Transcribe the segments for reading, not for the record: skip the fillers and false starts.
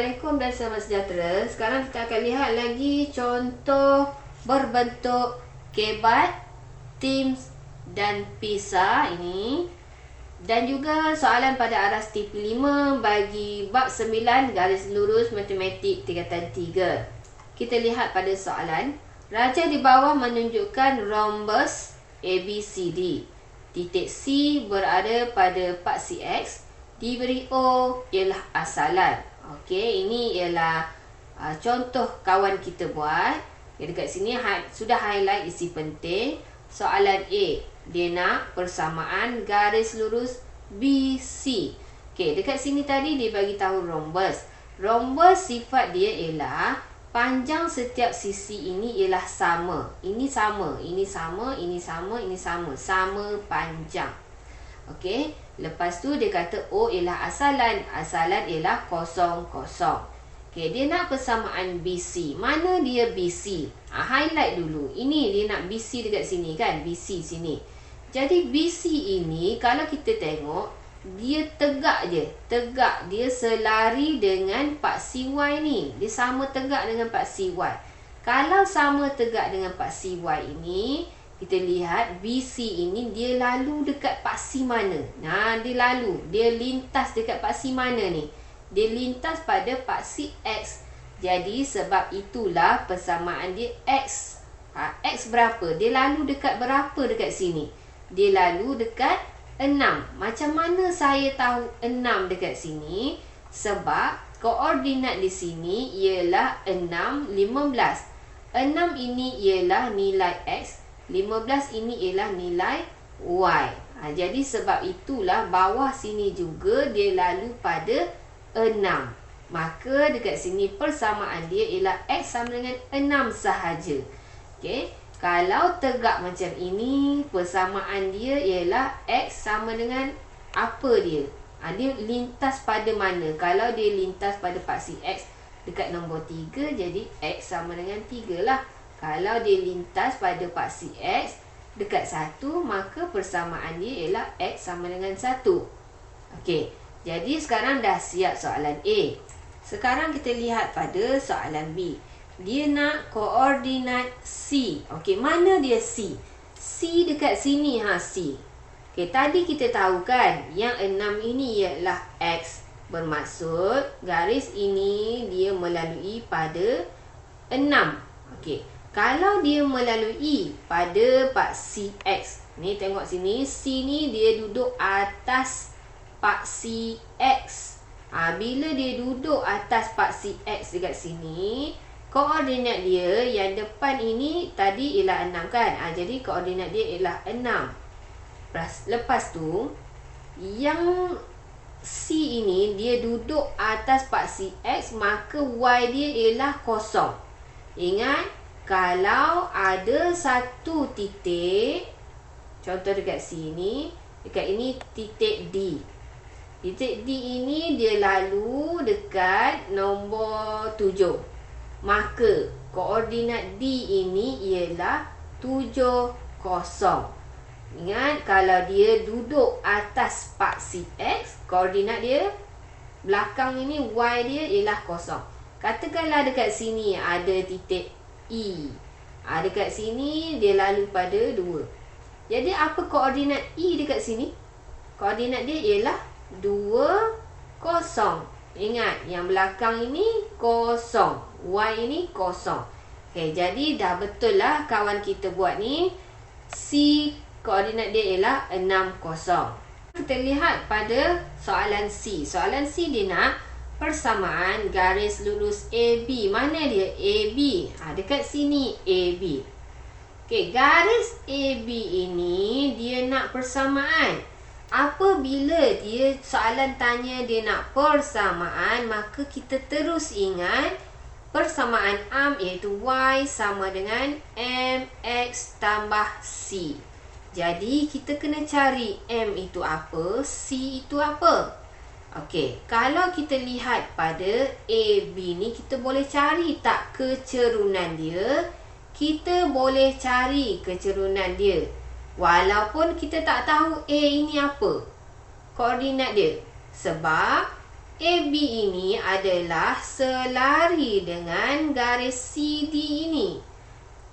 Assalamualaikum dan selamat sejahtera. Sekarang kita akan lihat lagi contoh berbentuk kebat, Teams dan PISA ini. Dan juga soalan pada aras TP5 bagi bab 9 garis lurus matematik tingkatan 3. Kita lihat pada soalan. Raja di bawah menunjukkan rhombus ABCD. Titik C berada pada paksi X. Diberi O ialah asalan. Okey, ini ialah contoh kawan kita buat. Dekat sini sudah highlight isi penting. Soalan A, dia nak persamaan garis lurus BC. Okey, dekat sini tadi dia bagi tahu rhombus. Rhombus sifat dia ialah panjang setiap sisi ini ialah sama. Ini sama, ini sama, ini sama, ini sama. Sama panjang. Okey, lepas tu dia kata O ialah asalan. Asalan ialah kosong, kosong. Okey, dia nak persamaan BC. Mana dia BC? Highlight dulu. Ini dia nak BC dekat sini kan? BC sini. Jadi BC ini kalau kita tengok, dia tegak je. Tegak. Dia selari dengan paksi Y ni. Dia sama tegak dengan paksi Y. Kalau sama tegak dengan paksi Y ini, kita lihat BC ini dia lalu dekat paksi mana? Dia lalu. Dia lintas dekat paksi mana ni? Dia lintas pada paksi X. Jadi sebab itulah persamaan dia X. X berapa? Dia lalu dekat berapa dekat sini? Dia lalu dekat 6. Macam mana saya tahu 6 dekat sini? Sebab koordinat di sini ialah 6, 15. 6 ini ialah nilai X. 15 ini ialah nilai Y. Jadi sebab itulah bawah sini juga dia lalu pada 6. Maka dekat sini persamaan dia ialah X sama dengan 6 sahaja. Okey. Kalau tegak macam ini, persamaan dia ialah X sama dengan apa dia? Dia lintas pada mana? Kalau dia lintas pada paksi X dekat nombor 3, jadi X sama dengan 3 lah. Kalau dia lintas pada paksi X dekat 1, maka persamaan dia ialah X sama dengan 1. Okey. Jadi sekarang dah siap soalan A. Sekarang kita lihat pada soalan B. Dia nak koordinat C. Okey, mana dia C? C dekat sini C. Okey, tadi kita tahu kan yang 6 ini ialah X. Bermaksud garis ini dia melalui pada 6. Okey. Kalau dia melalui pada paksi X. Ni tengok sini, C ni dia duduk atas paksi X. Bila dia duduk atas paksi X dekat sini, koordinat dia yang depan ini tadi ialah 6 kan? Jadi koordinat dia ialah 6. Lepas tu, yang C ini dia duduk atas paksi X, maka Y dia ialah kosong. Ingat, kalau ada satu titik, contoh dekat sini, dekat ini titik D. Titik D ini dia lalu dekat nombor 7. Maka koordinat D ini ialah 70. Ingat, kalau dia duduk atas paksi X, koordinat dia belakang ini Y dia ialah kosong. Katakanlah dekat sini ada titik E. Dekat sini dia lalu pada 2. Jadi apa koordinat E dekat sini? Koordinat dia ialah 2, 0. Ingat, yang belakang ini kosong. Y ini kosong. Okay, jadi dah betul lah kawan kita buat ni. C koordinat dia ialah 6, 0. Kita lihat pada soalan C. Soalan C dia nak persamaan garis lurus AB. Mana dia? AB. Dekat sini AB. Okey, garis AB ini dia nak persamaan. Apabila dia soalan tanya dia nak persamaan, maka kita terus ingat persamaan arm iaitu Y sama dengan MX tambah C. Jadi kita kena cari M itu apa, C itu apa. Okey, kalau kita lihat pada AB ni, kita boleh cari tak kecerunan dia? Kita boleh cari kecerunan dia. Walaupun kita tak tahu A ini apa koordinat dia. Sebab AB ini adalah selari dengan garis CD ini.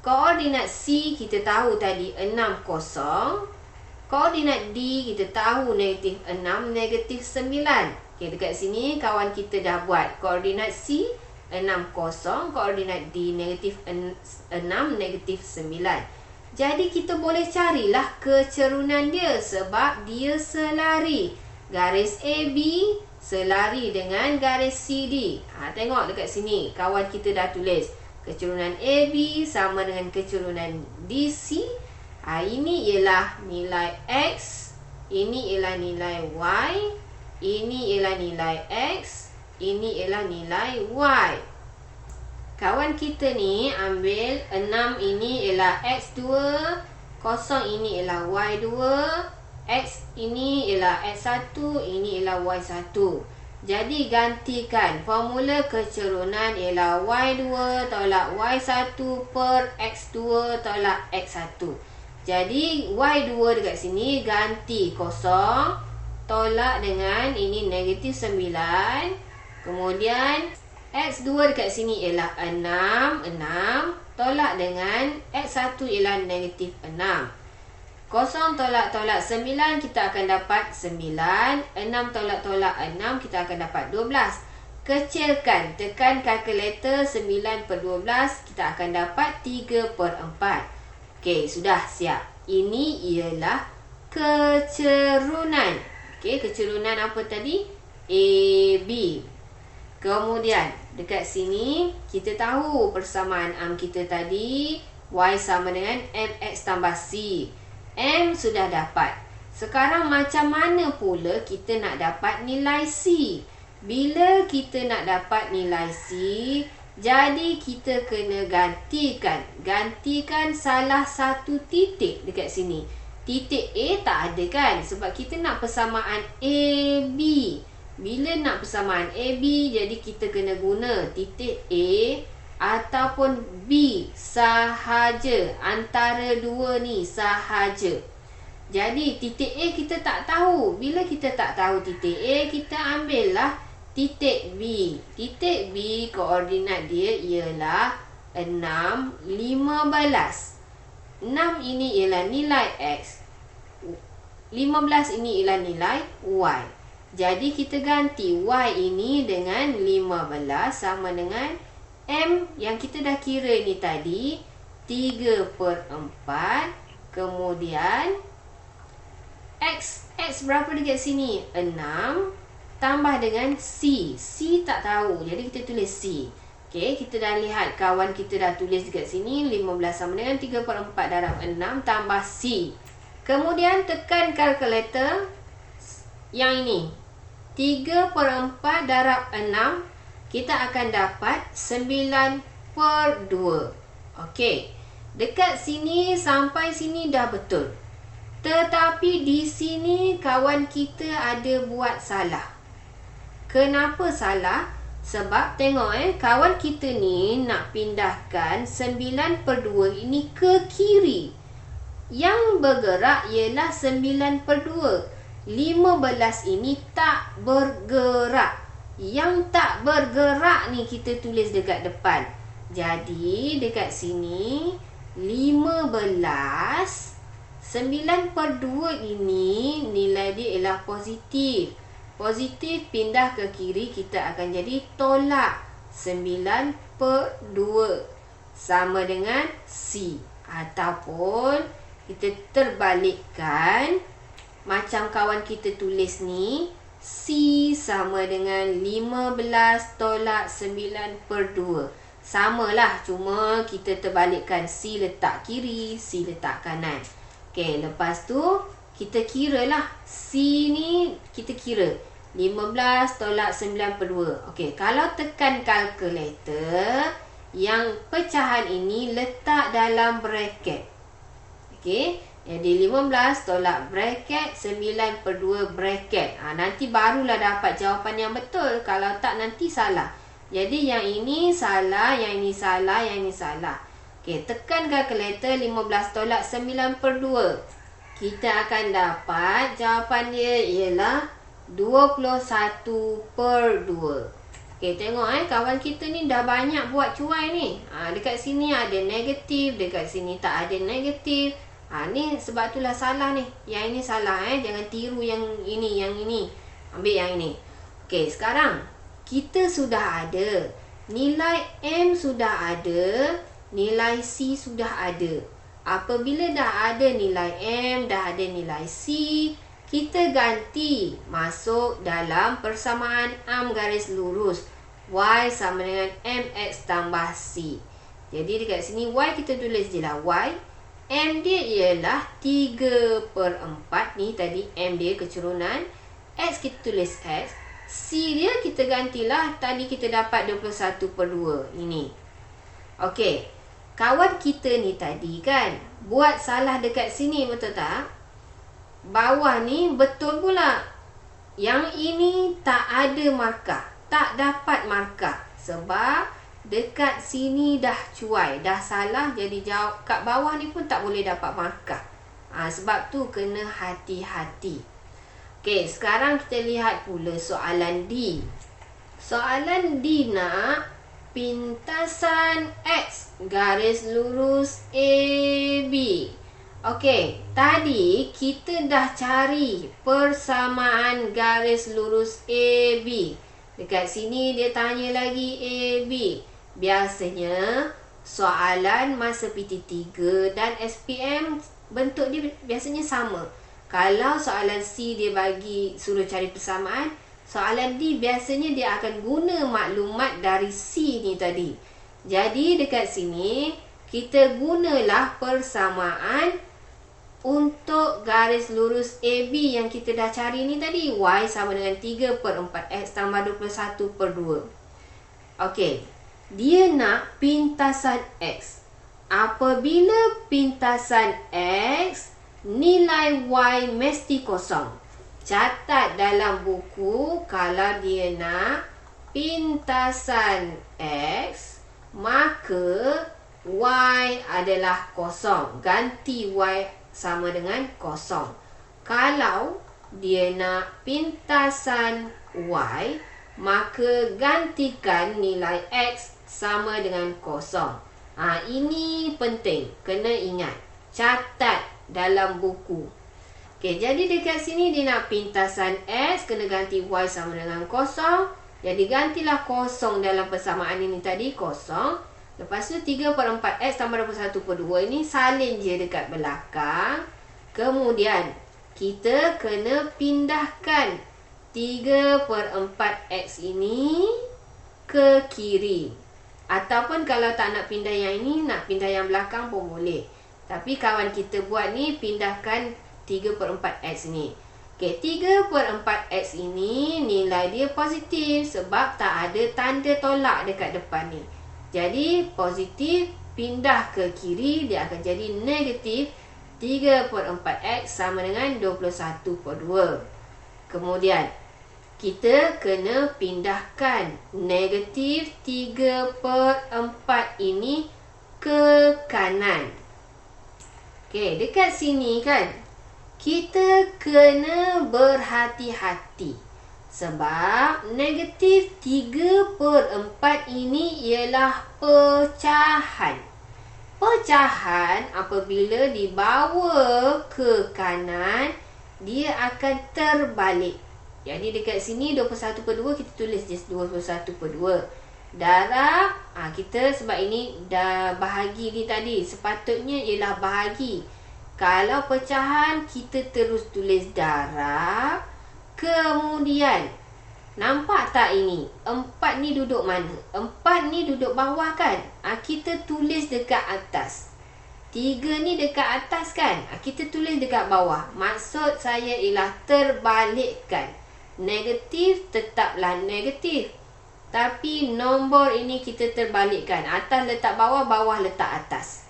Koordinat C kita tahu tadi 6, 0. Koordinat D kita tahu negatif 6, negatif 9. Okay, dekat sini kawan kita dah buat. Koordinat C 6, 0. Koordinat D negatif 6, negatif 9. Jadi kita boleh carilah kecerunan dia sebab dia selari. Garis AB selari dengan garis CD. Tengok dekat sini. Kawan kita dah tulis. Kecerunan AB sama dengan kecerunan DC. Ini ialah nilai X. Ini ialah nilai Y. Ini ialah nilai X. Ini ialah nilai Y. Kawan kita ni ambil 6 ini ialah X2. 0 ini ialah Y2. X ini ialah X1. Ini ialah Y1. Jadi gantikan. Formula kecerunan ialah Y2 tolak Y1 per X2 tolak X1. Jadi Y2 dekat sini ganti 0. Tolak dengan ini negatif 9. Kemudian X2 dekat sini ialah 6. Tolak dengan X1 ialah negatif 6. 0 tolak 9 kita akan dapat 9. 6 tolak 6 kita akan dapat 12. Kecilkan, tekan kalkulator 9 per 12 kita akan dapat 3 per 4. Okey, sudah siap. Ini ialah kecerunan. Okey, kecerunan apa tadi? AB. Kemudian dekat sini kita tahu persamaan am kita tadi, Y sama dengan MX tambah C. M sudah dapat. Sekarang macam mana pula kita nak dapat nilai C? Bila kita nak dapat nilai C, jadi kita kena gantikan. Gantikan salah satu titik dekat sini. Titik A tak ada kan? Sebab kita nak persamaan AB. Bila nak persamaan AB, jadi kita kena guna titik A ataupun B sahaja. Antara dua ni sahaja. Jadi titik A kita tak tahu. Bila kita tak tahu titik A, kita ambillah titik B. Titik B koordinat dia ialah 6, 15. 6 ini ialah nilai X. 15 ini ialah nilai Y. Jadi kita ganti Y ini dengan 15 sama dengan M yang kita dah kira ni tadi 3 per 4. Kemudian X berapa dekat sini? 6 tambah dengan C. C tak tahu, jadi kita tulis C. Okey, kita dah lihat kawan kita dah tulis dekat sini 15 sama dengan 3 per 4 darab 6 tambah C. Kemudian tekan kalkulator yang ini. 3 per 4 darab 6 kita akan dapat 9 per 2. Okey, dekat sini sampai sini dah betul. Tetapi di sini kawan kita ada buat salah. Kenapa salah? Sebab tengok kawan kita ni nak pindahkan 9 per 2 ini ke kiri. Yang bergerak ialah 9 per 2. 15 ini tak bergerak. Yang tak bergerak ni kita tulis dekat depan. Jadi dekat sini 15 9 per 2 ini nilai dia ialah positif. Positif pindah ke kiri kita akan jadi tolak 9 per 2 sama dengan C. Ataupun kita terbalikkan macam kawan kita tulis ni, C sama dengan 15 tolak 9 per 2. Samalah, cuma kita terbalikkan, C letak kiri, C letak kanan. Okey, lepas tu kita kiralah C ni, kita kira 15 tolak 9 per 2. Okey, kalau tekan kalkulator, yang pecahan ini letak dalam bracket. Okey, jadi 15 tolak bracket 9 per 2 bracket. Nanti barulah dapat jawapan yang betul. Kalau tak nanti salah. Jadi yang ini salah, yang ini salah, yang ini salah. Okey, tekan kalkulator 15 tolak 9 per 2. Kita akan dapat jawapan dia ialah 21/2. Okey, tengok kawan kita ni dah banyak buat cuai ni. Dekat sini ada negatif, dekat sini tak ada negatif. Ni sebab itulah salah ni. Yang ini salah jangan tiru yang ini, Ambil yang ini. Okey, sekarang kita sudah ada nilai M sudah ada, nilai C sudah ada. Apabila dah ada nilai M, dah ada nilai C, kita ganti masuk dalam persamaan am garis lurus. Y sama dengan MX tambah C. Jadi dekat sini Y kita tulis je lah Y. M dia ialah 3/4. Ni tadi M dia kecurunan. X kita tulis X. C dia kita gantilah. Tadi kita dapat 21/2. Ini. Okey. Kawan kita ni tadi kan buat salah dekat sini, betul tak? Bawah ni betul pula. Yang ini tak ada markah. Tak dapat markah. Sebab dekat sini dah cuai. Dah salah. Jadi jawab kat bawah ni pun tak boleh dapat markah. Sebab tu kena hati-hati. Okey, sekarang kita lihat pula soalan D. Soalan D nak pintasan X garis lurus AB. Okey, tadi kita dah cari persamaan garis lurus AB. Dekat sini dia tanya lagi AB. Biasanya soalan masa PT3 dan SPM bentuk dia biasanya sama. Kalau soalan C dia suruh cari persamaan, soalan D biasanya dia akan guna maklumat dari C ni tadi. Jadi dekat sini kita gunalah persamaan untuk garis lurus AB yang kita dah cari ni tadi. Y sama dengan 3/4 X tambah 21/2. Okey. Dia nak pintasan X. Apabila pintasan X, nilai Y mesti kosong. Catat dalam buku kalau dia nak pintasan X, maka Y adalah kosong. Ganti Y sama dengan kosong. Kalau dia nak pintasan Y, maka gantikan nilai X sama dengan kosong. Ini penting. Kena ingat. Catat dalam buku. Okey, jadi dekat sini dia nak pintasan X, kena ganti Y sama dengan kosong. Jadi gantilah kosong dalam persamaan ini tadi, kosong. Lepas tu 3/4 X tambah 21/2 ini salin je dekat belakang. Kemudian kita kena pindahkan 3/4 X ini ke kiri. Ataupun kalau tak nak pindah yang ini, nak pindah yang belakang pun boleh. Tapi kawan kita buat ni, pindahkan 3/4 X ni. Okey, 3/4 X ini nilai dia positif sebab tak ada tanda tolak dekat depan ni. Jadi positif pindah ke kiri, dia akan jadi negatif 3/4 X sama dengan 21/2. Kemudian kita kena pindahkan negatif 3/4 ini ke kanan. Okey, dekat sini kan kita kena berhati-hati. Sebab negatif 3/4 ini ialah pecahan. Pecahan apabila dibawa ke kanan, dia akan terbalik. Jadi dekat sini 21/2 kita tulis just 21/2. Darab, kita sebab ini dah bahagi ni tadi. Sepatutnya ialah bahagi. Kalau pecahan, kita terus tulis darab. Kemudian, nampak tak ini? 4 ni duduk mana? 4 ni duduk bawah kan? Kita tulis dekat atas. 3 ni dekat atas kan? Kita tulis dekat bawah. Maksud saya ialah terbalikkan. Negatif tetaplah negatif. Tapi nombor ini kita terbalikkan. Atas letak bawah, bawah letak atas.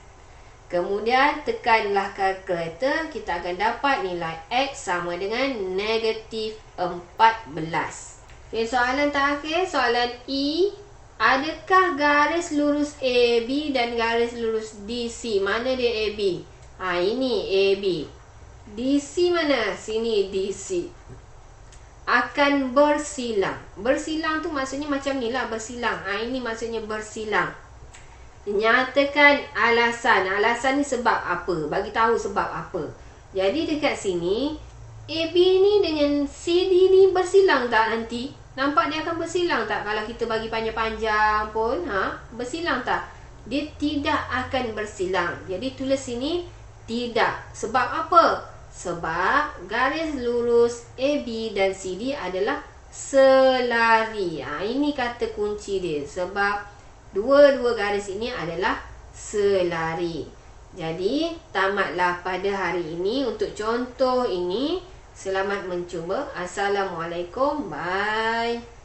Kemudian tekanlah kalkulator, kita akan dapat nilai X sama dengan negatif 14. Okay, soalan terakhir, soalan E. Adakah garis lurus AB dan garis lurus DC? Mana dia AB? Ini AB. DC mana? Sini DC. akan bersilang. Bersilang tu maksudnya macam ni lah, bersilang. Ini maksudnya bersilang. Nyatakan alasan. Alasan ni sebab apa? Bagi tahu sebab apa. Jadi dekat sini, AB ni dengan CD ni bersilang tak nanti? Nampak dia akan bersilang tak kalau kita bagi panjang-panjang pun? Bersilang tak? Dia tidak akan bersilang. Jadi tulis sini tidak. Sebab apa? Sebab garis lurus AB dan CD adalah selari. Ini kata kunci dia. Sebab dua-dua garis ini adalah selari. Jadi, tamatlah pada hari ini untuk contoh ini. Selamat mencuba. Assalamualaikum. Bye.